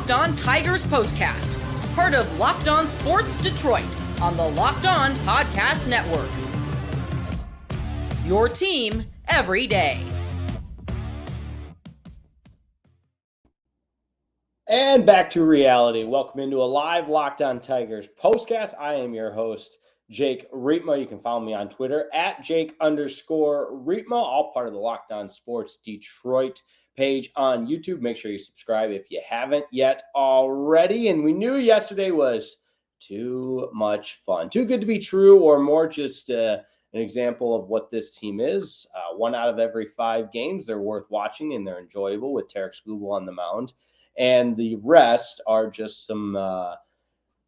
Locked On Tigers Postcast, part of Locked On Sports Detroit on the Locked On Podcast Network. Your team every day. And back to reality. Welcome into a live Locked On Tigers Postcast. I am your host, Jake Riepma. You can follow me on Twitter at Jake_Riepma, all part of the Locked On Sports Detroit page on YouTube. Make sure you subscribe if you haven't yet already. And we knew yesterday was too much fun, too good to be true, or more just an example of what this team is. 1 out of every 5 games, they're worth watching and they're enjoyable with Tarek Skubal on the mound. And the rest are just some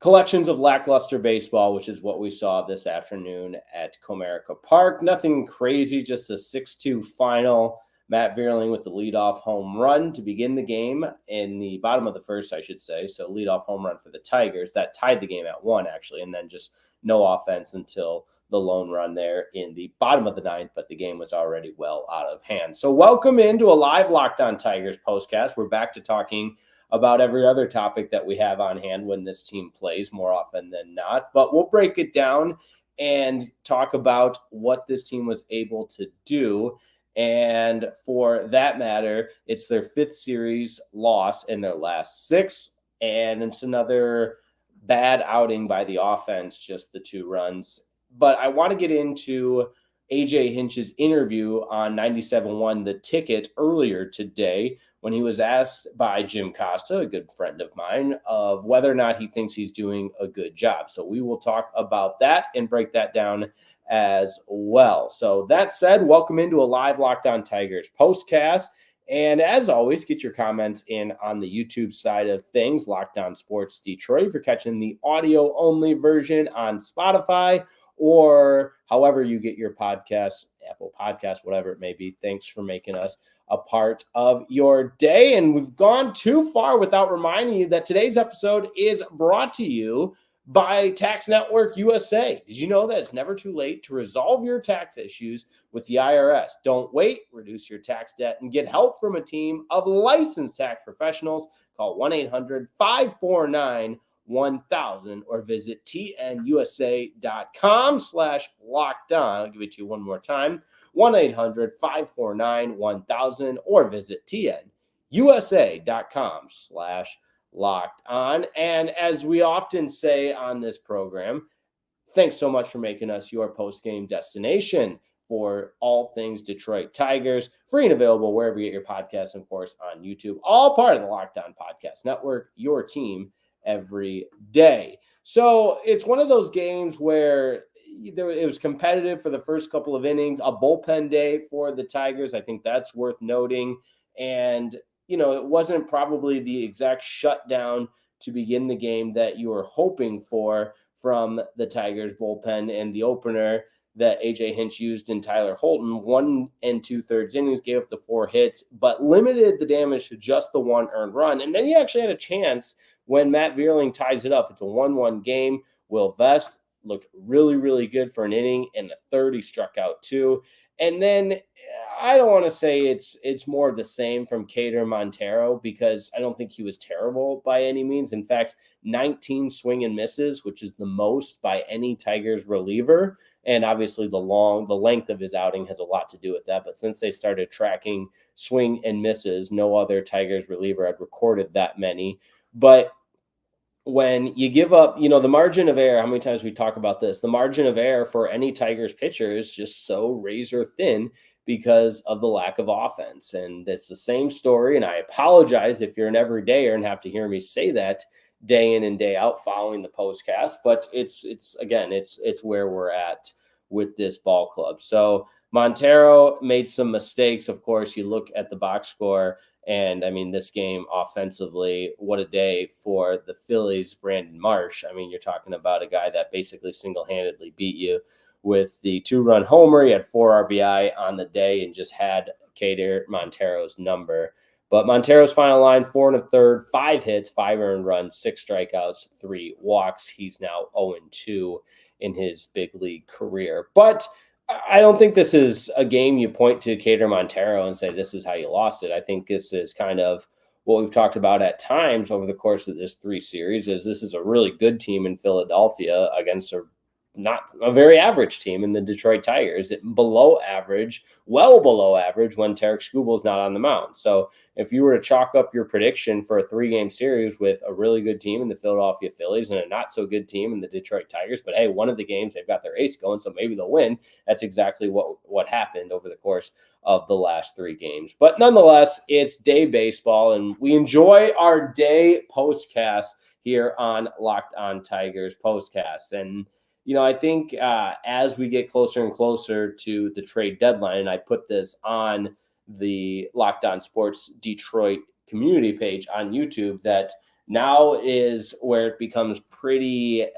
collections of lackluster baseball, which is what we saw this afternoon at Comerica Park. Nothing crazy, just a 6-2 final. Matt Vierling with the leadoff home run to begin the game in the bottom of the first, I should say. So leadoff home run for the Tigers. That tied the game at 1, actually, and then just no offense until the lone run there in the bottom of the 9th, but the game was already well out of hand. So welcome into a live Locked On Tigers postcast. We're back to talking about every other topic that we have on hand when this team plays more often than not, but we'll break it down and talk about what this team was able to do. And for that matter, it's their 5th series loss in their last 6. And it's another bad outing by the offense, just the 2 runs. But I want to get into AJ Hinch's interview on 97.1 The Ticket earlier today when he was asked by Jim Costa, a good friend of mine, of whether or not he thinks he's doing a good job. So we will talk about that and break that down as well. So that said, welcome into a live Locked On Tigers postcast. And as always, get your comments in on the YouTube side of things, Locked On Sports Detroit. If you're catching the audio-only version on Spotify or however you get your podcasts, Apple Podcasts, whatever it may be, thanks for making us a part of your day. And we've gone too far without reminding you that today's episode is brought to you by Tax Network USA. Did you know that it's never too late to resolve your tax issues with the IRS? Don't wait, reduce your tax debt, and get help from a team of licensed tax professionals. Call 1-800-549-1000 or visit tnusa.com/lockedon. I'll give it to you one more time. 1-800-549-1000 or visit tnusa.com/locked on. And as we often say on this program, thanks so much for making us your post-game destination for all things Detroit Tigers. Free and available wherever you get your podcasts, and of course on YouTube. All part of the Locked On Podcast Network, your team every day. So it's one of those games where it was competitive for the first couple of innings, a bullpen day for the Tigers. I think that's worth noting. And it wasn't probably the exact shutdown to begin the game that you were hoping for from the Tigers bullpen. And the opener that AJ Hinch used in Tyler Holton, 1 2/3 innings, gave up the 4 hits, but limited the damage to just the 1 earned run. And then he actually had a chance when Matt Vierling ties it up. It's a 1-1 game. Will Vest looked really, really good for an inning. In the 3rd, he struck out 2. And then I don't want to say it's more of the same from Keider Montero, because I don't think he was terrible by any means. In fact, 19 swing and misses, which is the most by any Tigers reliever. And obviously the length of his outing has a lot to do with that. But since they started tracking swing and misses, no other Tigers reliever had recorded that many. But when you give up, the margin of error, how many times we talk about this, the margin of error for any Tigers pitcher is just so razor thin because of the lack of offense. And it's the same story. And I apologize if you're an everydayer and have to hear me say that day in and day out following the postcast, but it's where we're at with this ball club. So Montero made some mistakes. Of course, you look at the box score, and I mean, this game offensively, what a day for the Phillies Brandon Marsh. I mean, you're talking about a guy that basically single-handedly beat you with the 2-run homer. He had 4 RBI on the day and just had Keider Montero's number. But Montero's final line, 4 1/3, 5 hits, 5 earned runs, 6 strikeouts, 3 walks. He's now 0-2 in his big league career. But I don't think this is a game you point to Keider Montero and say, this is how you lost it. I think this is kind of what we've talked about at times over the course of this 3 series is this is a really good team in Philadelphia against not a very average team in the Detroit Tigers. Below average, well below average when Tarik Skubal is not on the mound. So if you were to chalk up your prediction for a 3-game series with a really good team in the Philadelphia Phillies and a not so good team in the Detroit Tigers, but hey, one of the games they've got their ace going, so maybe they'll win. That's exactly what happened over the course of the last 3 games. But nonetheless, it's day baseball, and we enjoy our day postcast here on Locked On Tigers Postcast. And I think as we get closer and closer to the trade deadline, and I put this on the Locked On Sports Detroit community page on YouTube, that now is where it becomes pretty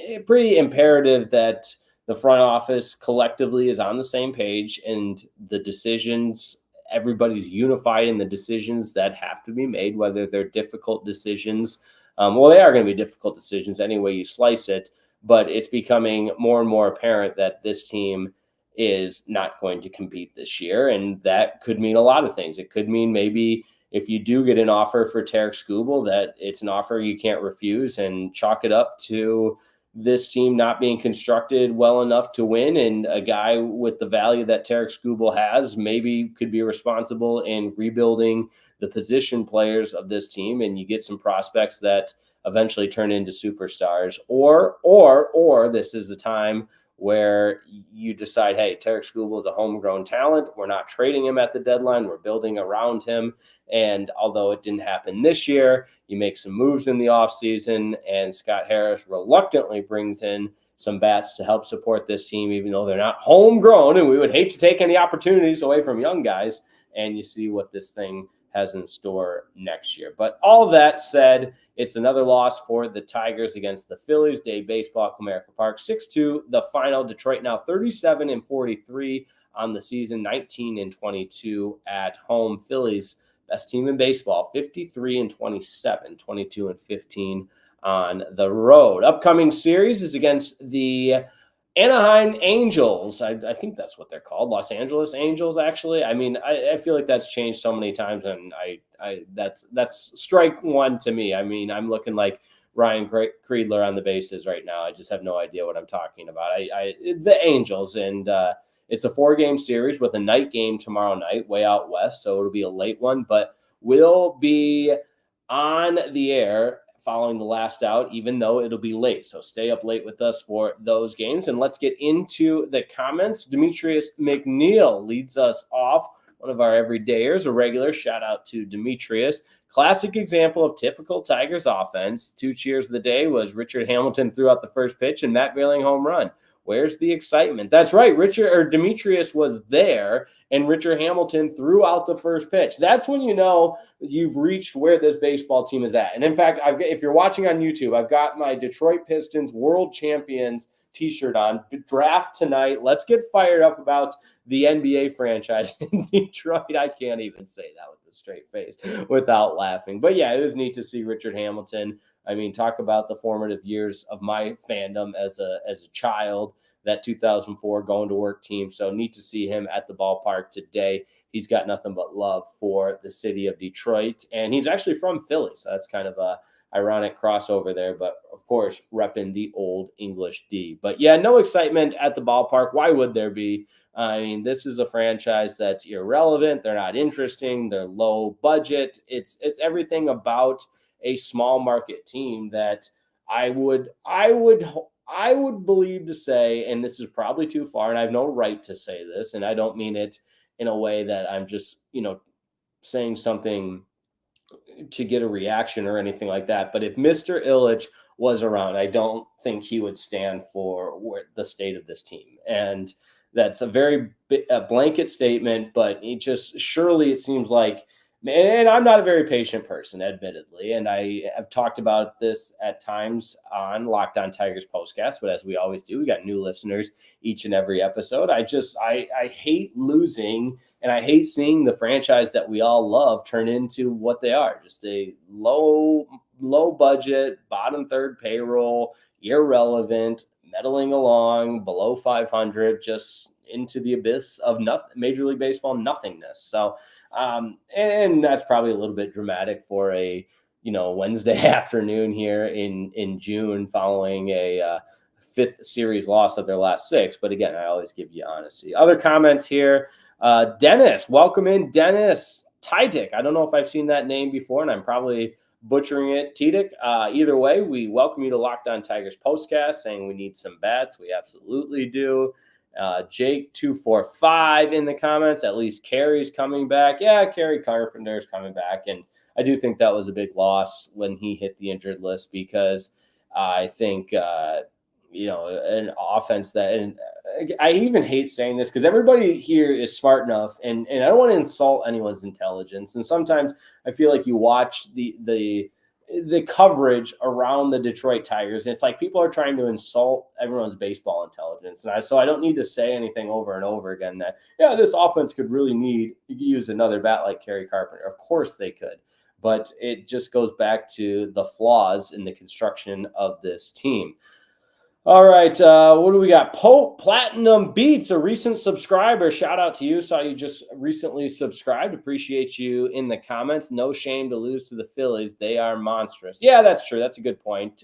imperative that the front office collectively is on the same page, and the decisions, everybody's unified in the decisions that have to be made, whether they're difficult decisions. Well, they are going to be difficult decisions any way you slice it. But it's becoming more and more apparent that this team is not going to compete this year. And that could mean a lot of things. It could mean maybe if you do get an offer for Tarik Skubal, that it's an offer you can't refuse, and chalk it up to this team not being constructed well enough to win. And a guy with the value that Tarik Skubal has maybe could be responsible in rebuilding the position players of this team. And you get some prospects that eventually turn into superstars, or this is the time where you decide, hey, Tarik Skubal is a homegrown talent. We're not trading him at the deadline. We're building around him. And although it didn't happen this year, you make some moves in the offseason, and Scott Harris reluctantly brings in some bats to help support this team, even though they're not homegrown, and we would hate to take any opportunities away from young guys. And you see what this thing has in store next year. But all that said, it's another loss for the Tigers against the Phillies. Day baseball at Comerica Park, 6-2 the final. Detroit now 37-43 on the season, 19-22 at home. Phillies, best team in baseball, 53-27, 22-15 on the road. Upcoming series is against the Anaheim Angels. I think that's what they're called. Los Angeles Angels, actually. I mean, I feel like that's changed so many times, and that's strike one to me. I mean, I'm looking like Ryan Kreidler on the bases right now. I just have no idea what I'm talking about. The Angels, and it's a 4-game series with a night game tomorrow night, way out west, so it'll be a late one, but we'll be on the air following the last out, even though it'll be late. So stay up late with us for those games. And let's get into the comments. Demetrius McNeil leads us off, one of our everydayers, a regular. Shout out to Demetrius. Classic example of typical Tigers offense. 2 cheers of the day was Richard Hamilton threw out the first pitch and Matt Vierling home run. Where's the excitement? That's right. Demetrius was there, and Richard Hamilton threw out the first pitch. That's when you know you've reached where this baseball team is at. And in fact, if you're watching on YouTube, I've got my Detroit Pistons World Champions t-shirt on. Draft tonight. Let's get fired up about the NBA franchise in Detroit. I can't even say that with a straight face without laughing. But yeah, it was neat to see Richard Hamilton. I mean, talk about the formative years of my fandom as a child, that 2004 going to work team. So neat to see him at the ballpark today. He's got nothing but love for the city of Detroit, and he's actually from Philly. So that's kind of a ironic crossover there, but of course, repping the old English D. But yeah, no excitement at the ballpark. Why would there be? I mean, this is a franchise that's irrelevant. They're not interesting. They're low budget. It's everything about a small market team that I would believe to say, and this is probably too far, and I have no right to say this, and I don't mean it in a way that I'm just, saying something to get a reaction or anything like that. But if Mr. Ilitch was around, I don't think he would stand for the state of this team. And that's a very blanket statement, but surely it seems like, and I'm not a very patient person, admittedly, and I have talked about this at times on Locked On Tigers Postcast, but as we always do, we got new listeners each and every episode. I hate losing, and I hate seeing the franchise that we all love turn into what they are, just a low budget, bottom third payroll, irrelevant, meddling along, below 500, just into the abyss of Major League Baseball nothingness. So And that's probably a little bit dramatic for a Wednesday afternoon here in June following a fifth series loss of their last six. But again, I always give you honesty. Other comments here. Dennis, welcome in, Dennis Tidick. I don't know if I've seen that name before, and I'm probably butchering it. Tidick. Either way, we welcome you to Locked On Tigers Postcast, saying we need some bats. We absolutely do. Jake 245 in the comments. At least Carey's coming back. Yeah, Keider Carpenter's coming back, and I do think that was a big loss when he hit the injured list, because I think an offense that, and I even hate saying this because everybody here is smart enough, and I don't want to insult anyone's intelligence. And sometimes I feel like you watch the coverage around the Detroit Tigers, and it's like people are trying to insult everyone's baseball intelligence. And so I don't need to say anything over and over again that, yeah, this offense could really use another bat like Keider Carpenter. Of course they could, but it just goes back to the flaws in the construction of this team. All right, what do we got? Pope Platinum Beats, a recent subscriber. Shout out to you. Saw you just recently subscribed. Appreciate you in the comments. No shame to lose to the Phillies. They are monstrous. Yeah, that's true. That's a good point.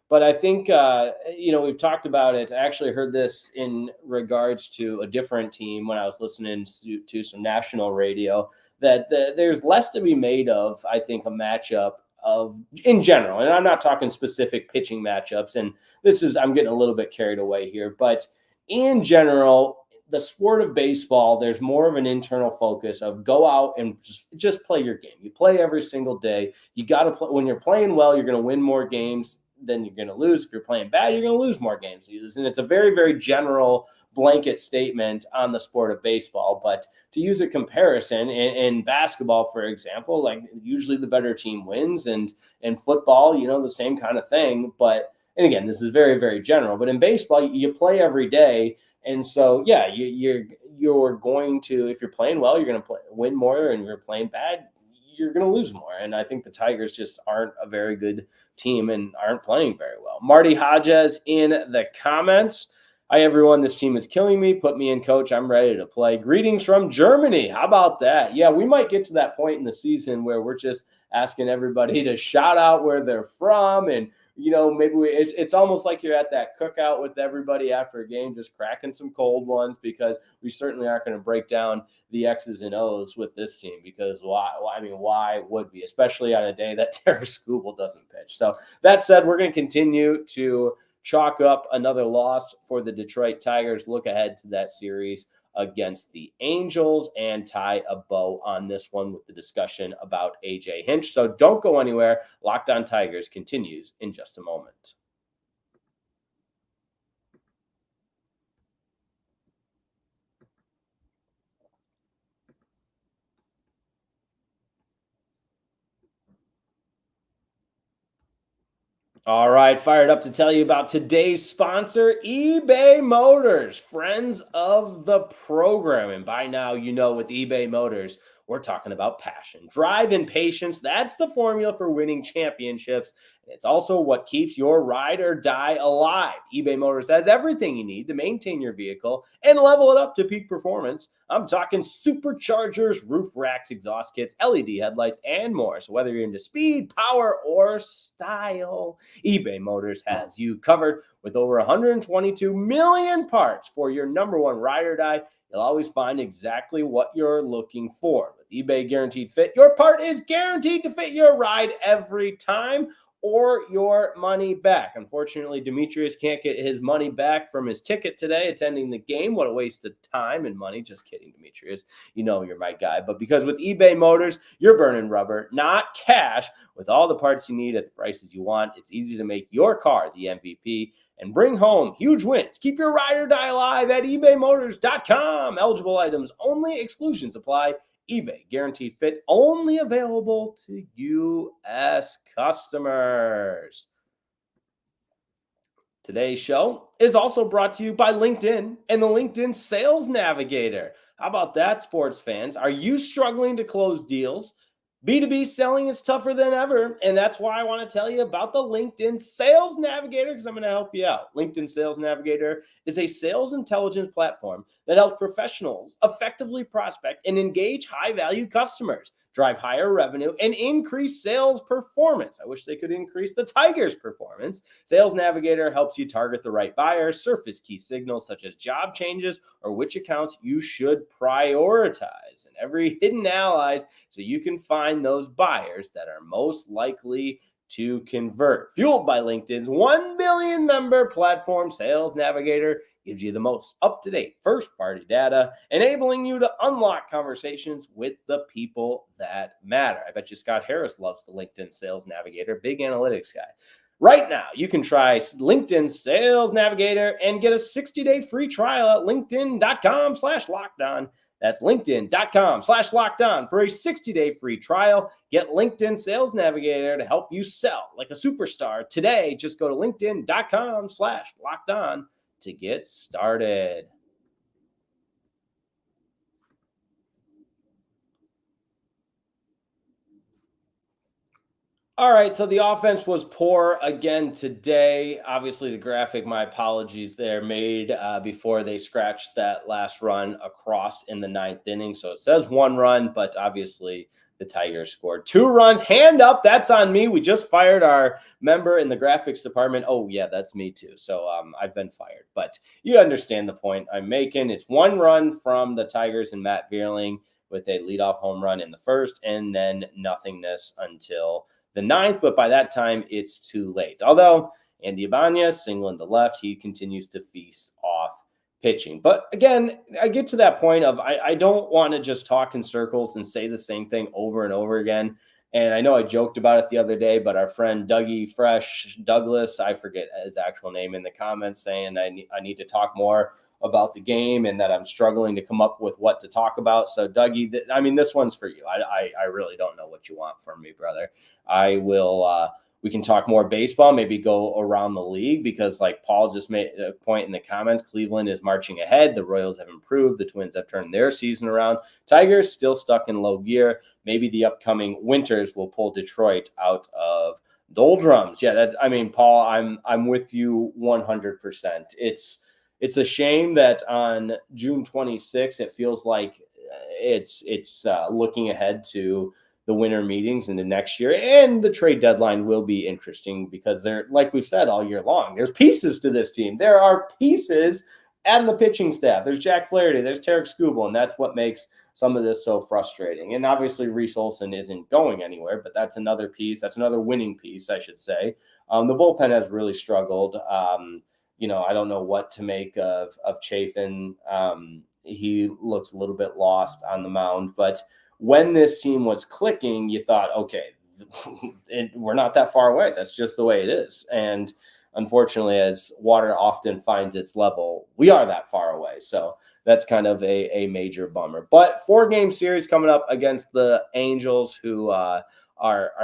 But I think, we've talked about it. I actually heard this in regards to a different team when I was listening to some national radio, that there's less to be made of, I think, a matchup of in general, and I'm not talking specific pitching matchups, and I'm getting a little bit carried away here, but in general, the sport of baseball, there's more of an internal focus of go out and just play your game. You play every single day. You got to play. When you're playing well, you're going to win more games than you're going to lose. If you're playing bad, you're going to lose more games. And it's a very, very general blanket statement on the sport of baseball. But to use a comparison in basketball, for example, like usually the better team wins, and in football, the same kind of thing. But, and again, this is very, very general, but in baseball, you play every day. And so, yeah, you're going to, if you're playing well, you're going to win more, and if you're playing bad, you're going to lose more. And I think the Tigers just aren't a very good team and aren't playing very well. Marty Hodges in the comments. Hi, everyone. This team is killing me. Put me in, coach. I'm ready to play. Greetings from Germany. How about that? Yeah, we might get to that point in the season where we're just asking everybody to shout out where they're from. And, maybe it's almost like you're at that cookout with everybody after a game, just cracking some cold ones, because we certainly aren't going to break down the X's and O's with this team, because why would we, especially on a day that Tarik Skubal doesn't pitch? So that said, we're going to continue to chalk up another loss for the Detroit Tigers. Look ahead to that series against the Angels and tie a bow on this one with the discussion about AJ Hinch. So don't go anywhere. Locked On Tigers continues in just a moment. All right, fired up to tell you about today's sponsor, eBay Motors, friends of the program. And by now, with eBay Motors, we're talking about passion, drive, and patience. That's the formula for winning championships. It's also what keeps your ride or die alive. eBay Motors has everything you need to maintain your vehicle and level it up to peak performance. I'm talking superchargers, roof racks, exhaust kits, LED headlights, and more. So whether you're into speed, power, or style, eBay Motors has you covered. With over 122 million parts for your number one ride or die, you'll always find exactly what you're looking for. With eBay Guaranteed Fit, your part is guaranteed to fit your ride every time, or your money back. Unfortunately, Demetrius can't get his money back from his ticket today attending the game. What a waste of time and money. Just kidding, Demetrius. You're my guy. But because with eBay Motors, you're burning rubber, not cash. With all the parts you need at the prices you want, it's easy to make your car the MVP and bring home huge wins. Keep your ride or die alive at ebaymotors.com. Eligible items only. Exclusions apply. eBay Guaranteed Fit, only available to U.S. customers. Today's show is also brought to you by LinkedIn and the LinkedIn Sales Navigator. How about that, sports fans? Are you struggling to close deals? B2B selling is tougher than ever, and that's why I want to tell you about the LinkedIn Sales Navigator, because I'm going to help you out. LinkedIn Sales Navigator is a sales intelligence platform that helps professionals effectively prospect and engage high-value customers, drive higher revenue, and increase sales performance. I wish they could increase the Tigers' performance. Sales Navigator helps you target the right buyers, surface key signals such as job changes or which accounts you should prioritize, and every hidden allies so you can find those buyers that are most likely to convert. Fueled by LinkedIn's 1 billion member platform, Sales Navigator gives you the most up-to-date first-party data, enabling you to unlock conversations with the people that matter. I bet you Scott Harris loves the LinkedIn Sales Navigator, big analytics guy. Right now, you can try LinkedIn Sales Navigator and get a 60-day free trial at linkedin.com/lockedon. That's linkedin.com/lockedon for a 60-day free trial. Get LinkedIn Sales Navigator to help you sell like a superstar today. Just go to linkedin.com/lockedon to get started. All right, so the offense was poor again today. Obviously, the graphic, my apologies there, made before they scratched that last run across in the ninth inning. So it says 1 run, but obviously the Tigers scored 2 runs. Hand up, that's on me. We just fired our member in the graphics department. Oh, yeah, that's me too. So I've been fired. But you understand the point I'm making. It's 1 run from the Tigers and Matt Vierling with a leadoff home run in the first, and then nothingness until the ninth, but by that time, it's too late. Although Andy Ibanez, single in the left, he continues to feast off pitching. But again, I get to that point of I don't want to just talk in circles and say the same thing over and over again. And I know I joked about it the other day, but our friend Douglas, I forget his actual name, in the comments saying I need to talk more about the game and that I'm struggling to come up with what to talk about. So Dougie, this one's for you. I really don't know what you want from me, brother. I will, we can talk more baseball, maybe go around the league, because like Paul just made a point in the comments, Cleveland is marching ahead. The Royals have improved. The Twins have turned their season around. Tigers still stuck in low gear. Maybe the upcoming winters will pull Detroit out of doldrums. Yeah, Paul, I'm with you 100%. It's a shame that on June 26th, it feels like it's looking ahead to the winter meetings into next year, and the trade deadline will be interesting because they're, like we've said all year long, there's pieces to this team. There are pieces and the pitching staff. There's Jack Flaherty, there's Tarek Skubal, and that's what makes some of this so frustrating. And obviously Reese Olson isn't going anywhere, but that's another piece. That's another winning piece, I should say. The bullpen has really struggled. I don't know what to make of Chafin. He looks a little bit lost on the mound, but when this team was clicking, you thought, okay, we're not that far away. That's just the way it is. And unfortunately, as water often finds its level, we are that far away. So that's kind of a major bummer. But 4-game series coming up against the Angels, who are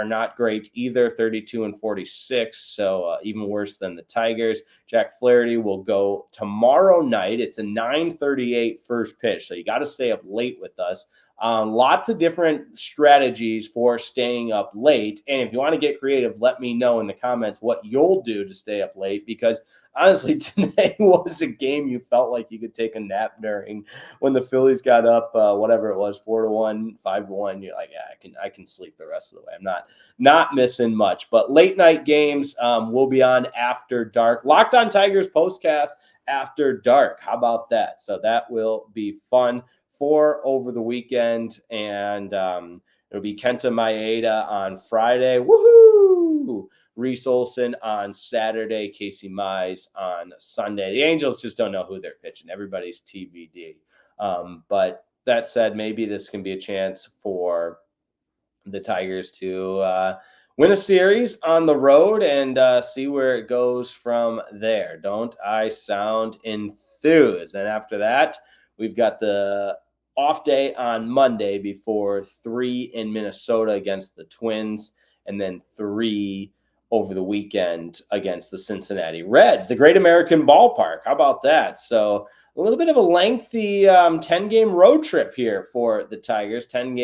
not great either, 32-46, so even worse than the Tigers. Jack Flaherty will go tomorrow night. It's a 9:38 first pitch, so you got to stay up late with us. Lots of different strategies for staying up late, and if you want to get creative, let me know in the comments what you'll do to stay up late, because honestly, today was a game you felt like you could take a nap during. When the Phillies got up, whatever it was, 4-1, 5-1, you're like, yeah, I can sleep the rest of the way. I'm not missing much. But late night games will be on after dark. Locked On Tigers Postcast after dark. How about that? So that will be fun for over the weekend, and it'll be Kenta Maeda on Friday. Woohoo! Reese Olson on Saturday, Casey Mize on Sunday. The Angels just don't know who they're pitching. Everybody's TBD. But that said, maybe this can be a chance for the Tigers to win a series on the road and see where it goes from there. Don't I sound enthused? And after that, we've got the off day on Monday before 3 in Minnesota against the Twins, and then 3 over the weekend against the Cincinnati Reds, the Great American Ballpark. How about that? So a little bit of a lengthy 10-game road trip here for the Tigers. 10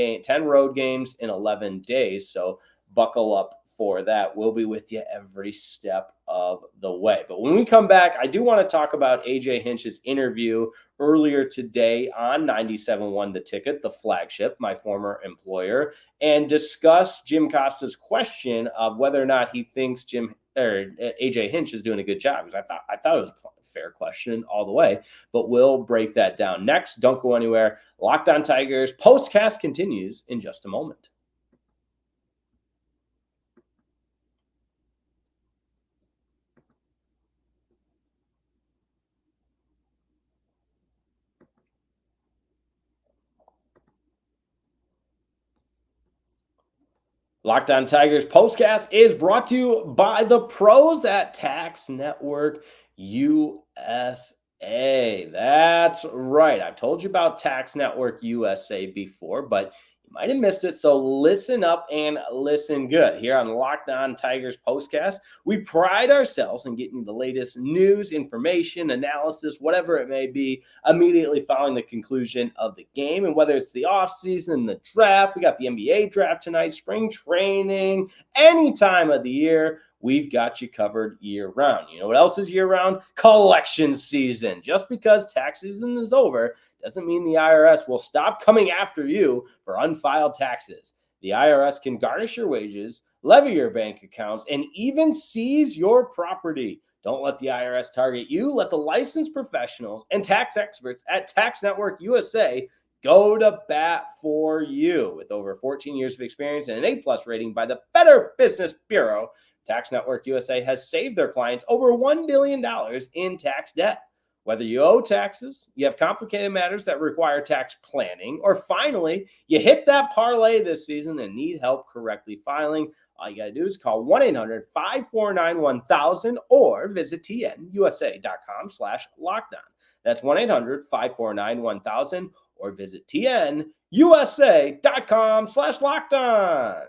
road games in 11 days. So buckle up for that. We'll be with you every step of the way. But when we come back, I do want to talk about AJ Hinch's interview earlier today on 97.1 The Ticket, the flagship, my former employer, and discuss Jim Costa's question of whether or not he thinks AJ Hinch is doing a good job. Because I thought it was a fair question all the way, but we'll break that down next. Don't go anywhere. Locked On Tigers Postcast continues in just a moment. Locked On Tigers Postcast is brought to you by the pros at Tax Network USA. That's right. I've told you about Tax Network USA before, but you might have missed it. So listen up and listen good. Here on Locked On Tigers Postcast, we pride ourselves in getting the latest news, information, analysis, whatever it may be, immediately following the conclusion of the game. And whether it's the offseason, the draft, we got the NBA draft tonight, spring training, any time of the year, we've got you covered year round. You know what else is year round? Collection season. Just because tax season is over doesn't mean the IRS will stop coming after you for unfiled taxes. The IRS can garnish your wages, levy your bank accounts, and even seize your property. Don't let the IRS target you. Let the licensed professionals and tax experts at Tax Network USA go to bat for you. With over 14 years of experience and an A+ rating by the Better Business Bureau, Tax Network USA has saved their clients over $1 billion in tax debt. Whether you owe taxes, you have complicated matters that require tax planning, or finally, you hit that parlay this season and need help correctly filing, all you got to do is call 1-800-549-1000 or visit tnusa.com/lockdown. That's 1-800-549-1000 or visit tnusa.com/lockdown.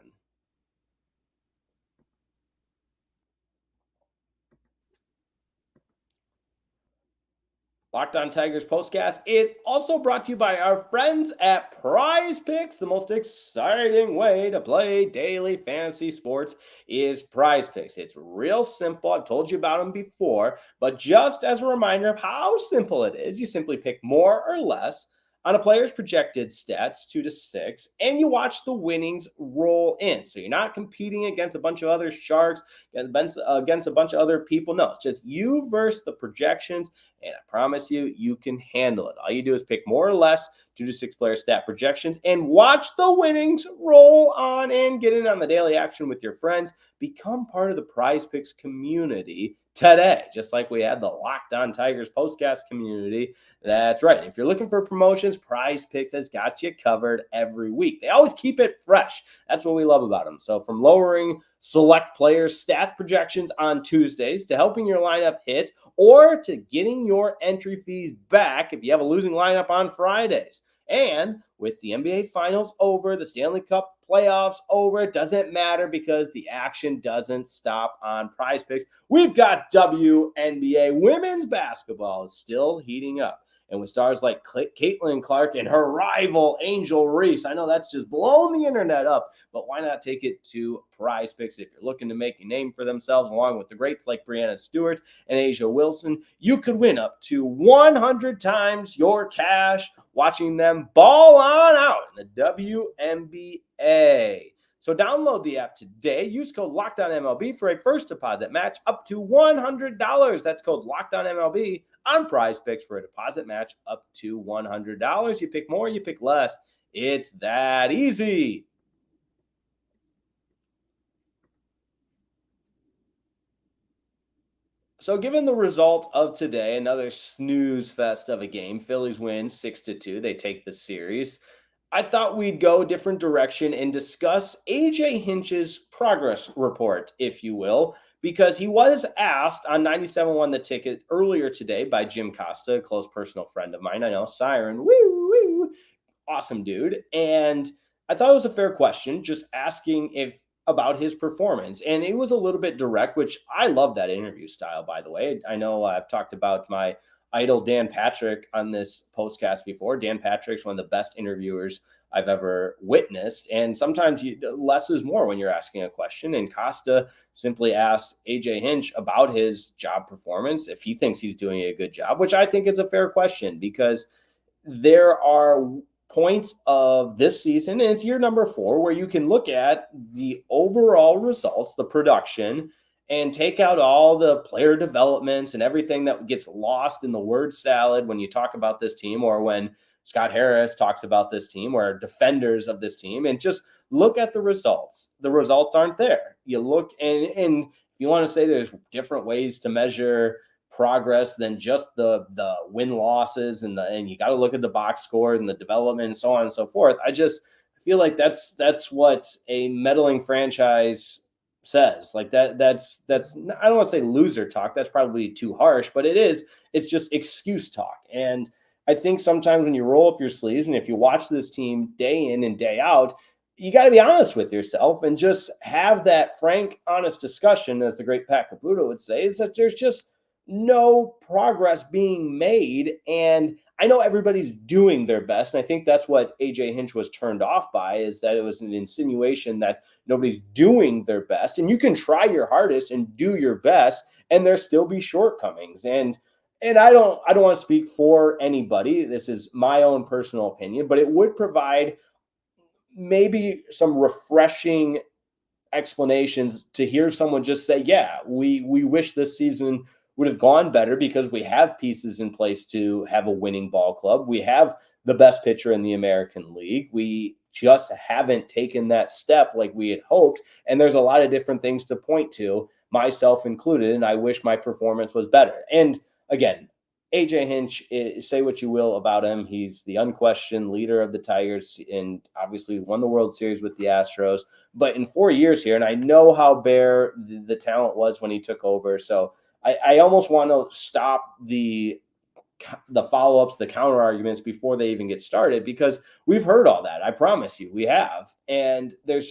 Locked On Tigers Postcast is also brought to you by our friends at Prize Picks. The most exciting way to play daily fantasy sports is Prize Picks. It's real simple. I've told you about them before, but just as a reminder of how simple it is, you simply pick more or less on a player's projected stats, 2 to 6, and you watch the winnings roll in. So you're not competing against a bunch of other sharks, against a bunch of other people. No, it's just you versus the projections, and I promise you, you can handle it. All you do is pick more or less 2 to 6 player stat projections and watch the winnings roll on in. Get in on the daily action with your friends. Become part of the Prize Picks community today, just like we had the Locked On Tigers Postcast community. That's right. If you're looking for promotions, Prize Picks has got you covered every week. They always keep it fresh. That's what we love about them. So from lowering select players' stat projections on Tuesdays to helping your lineup hit, or to getting your entry fees back if you have a losing lineup on Fridays. And with the NBA Finals over, the Stanley Cup playoffs over, it doesn't matter because the action doesn't stop on Prize Picks. We've got WNBA women's basketball still heating up. And with stars like Caitlin Clark and her rival Angel Reese, I know that's just blown the internet up, but why not take it to Prize Picks if you're looking to make a name for themselves, along with the greats like Brianna Stewart and Asia Wilson? You could win up to 100 times your cash watching them ball on out in the WNBA. So download the app today. Use code LOCKDOWNMLB for a first deposit match up to $100. That's code LOCKDOWNMLB on Prize Picks for a deposit match up to $100. You pick more, you pick less. It's that easy. So given the result of today, another snooze fest of a game, Phillies win 6-2. They take the series. I thought we'd go a different direction and discuss AJ Hinch's progress report, if you will, because he was asked on 97.1 The Ticket earlier today by Jim Costa, a close personal friend of mine. I know, Siren, woo, awesome dude. And I thought it was a fair question, just asking about his performance. And it was a little bit direct, which I love that interview style, by the way. I know I've talked about my idol Dan Patrick on this postcast before. Dan Patrick's one of the best interviewers I've ever witnessed. And sometimes less is more when you're asking a question. And Costa simply asked AJ Hinch about his job performance, if he thinks he's doing a good job, which I think is a fair question, because there are points of this season, and it's year number 4, where you can look at the overall results, the production, and take out all the player developments and everything that gets lost in the word salad when you talk about this team, or when Scott Harris talks about this team, or defenders of this team, and just look at the results. The results aren't there. You look, and if you want to say there's different ways to measure progress than just the win losses, and you got to look at the box score and the development and so on and so forth. I feel like that's what a meddling franchise says. Like that's I don't want to say loser talk. That's probably too harsh, but it's just excuse talk. And I think sometimes when you roll up your sleeves, and if you watch this team day in and day out, you got to be honest with yourself and just have that frank, honest discussion, as the great Pat Caputo would say, is that there's just no progress being made. And I know everybody's doing their best. And I think that's what AJ Hinch was turned off by, is that it was an insinuation that nobody's doing their best. And you can try your hardest and do your best, and there still be shortcomings. And I don't want to speak for anybody. This is my own personal opinion, but it would provide maybe some refreshing explanations to hear someone just say, yeah, we wish this season would have gone better because we have pieces in place to have a winning ball club. We have the best pitcher in the American League. We just haven't taken that step like we had hoped. And there's a lot of different things to point to, myself included, and I wish my performance was better. And again, AJ Hinch, say what you will about him. He's the unquestioned leader of the Tigers, and obviously won the World Series with the Astros. But in 4 years here, and I know how bare the talent was when he took over, so I almost want to stop the follow-ups, the counter arguments before they even get started, because we've heard all that. I promise you, we have. And it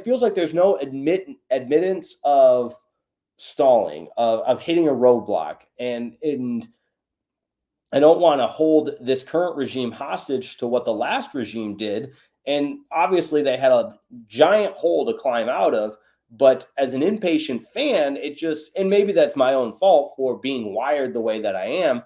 feels like there's no admittance of stalling, of hitting a roadblock. And I don't want to hold this current regime hostage to what the last regime did. And obviously they had a giant hole to climb out of. But as an impatient fan, and maybe that's my own fault for being wired the way that I am.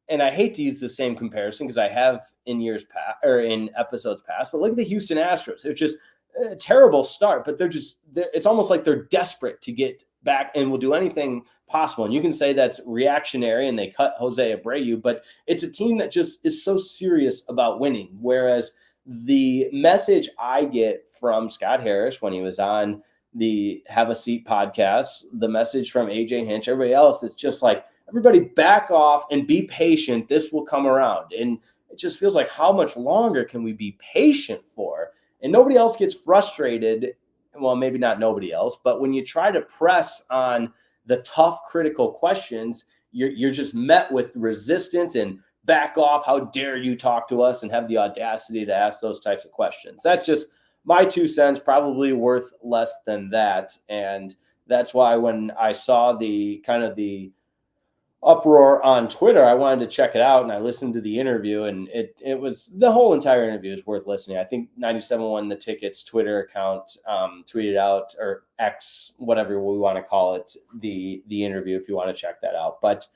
And I hate to use the same comparison because I have in years past, or in episodes past, but look at the Houston Astros. It's just a terrible start, but it's almost like they're desperate to get back and will do anything possible. And you can say that's reactionary and they cut Jose Abreu, but it's a team that just is so serious about winning. Whereas the message I get from Scott Harris when he was on the Have a Seat podcast, the message from AJ Hinch, everybody else, it's just like, everybody back off and be patient. This will come around. And it just feels like, how much longer can we be patient for? And nobody else gets frustrated. Well, maybe not nobody else, but when you try to press on the tough, critical questions, you're just met with resistance and back off. How dare you talk to us and have the audacity to ask those types of questions? That's just my 2 cents, probably worth less than that. And that's why when I saw the kind of the uproar on Twitter, I wanted to check it out, and I listened to the interview, and it was, the whole entire interview is worth listening. I think 97.1 The Ticket's Twitter account tweeted out, or X, whatever we want to call it, the interview, if you want to check that out. But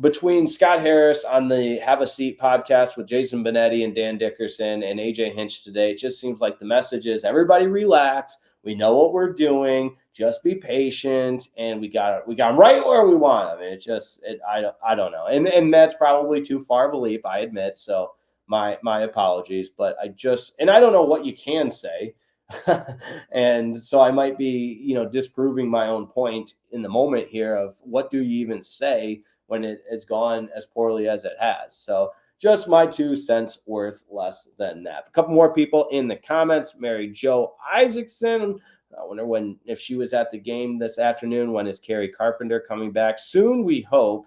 between Scott Harris on the Have a Seat podcast with Jason Benetti and Dan Dickerson and AJ Hinch today, it just seems like the message is, everybody relax. We know what we're doing. Just be patient, and we got them right where we want them. And I don't know. And that's probably too far of a leap, I admit. So my apologies, but I don't know what you can say. And so I might be, disproving my own point in the moment here of what do you even say when it has gone as poorly as it has. So just my 2 cents worth less than that. A couple more people in the comments. Mary Jo Isaacson. I wonder if she was at the game this afternoon. When is Kerry Carpenter coming back? Soon, we hope.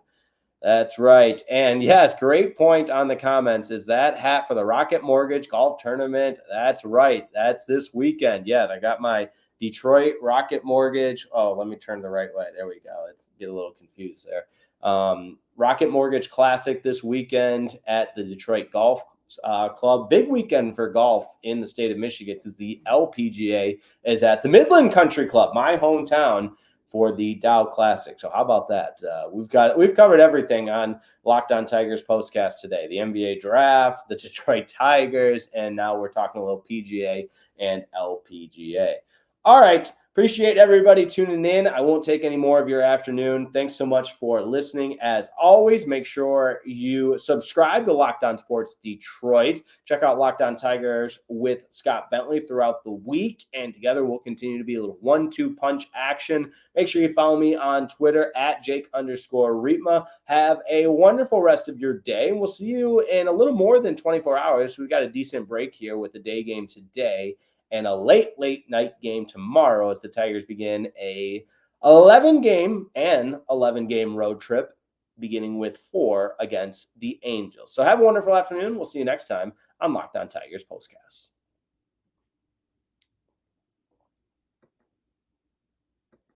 That's right. And yes, great point on the comments. Is that hat for the Rocket Mortgage Golf Tournament? That's right. That's this weekend. Yes, I got my Detroit Rocket Mortgage. Oh, let me turn the right way. There we go. Let's get a little confused there. Rocket Mortgage Classic this weekend at the Detroit Golf Club. Big weekend for golf in the state of Michigan because the LPGA is at the Midland Country Club, my hometown, for the Dow Classic. So how about that? We've covered everything on Locked On Tigers Postcast today. The NBA draft, the Detroit Tigers, and now we're talking a little PGA and LPGA. All right. Appreciate everybody tuning in. I won't take any more of your afternoon. Thanks so much for listening. As always, make sure you subscribe to Locked On Sports Detroit. Check out Locked On Tigers with Scott Bentley throughout the week. And together we'll continue to be a little 1-2 punch action. Make sure you follow me on Twitter at Jake_Riepma. Have a wonderful rest of your day. We'll see you in a little more than 24 hours. We've got a decent break here with the day game today and a late night game tomorrow as the Tigers begin a 11-game road trip, beginning with 4 against the Angels. So have a wonderful afternoon. We'll see you next time on Locked On Tigers Postcast.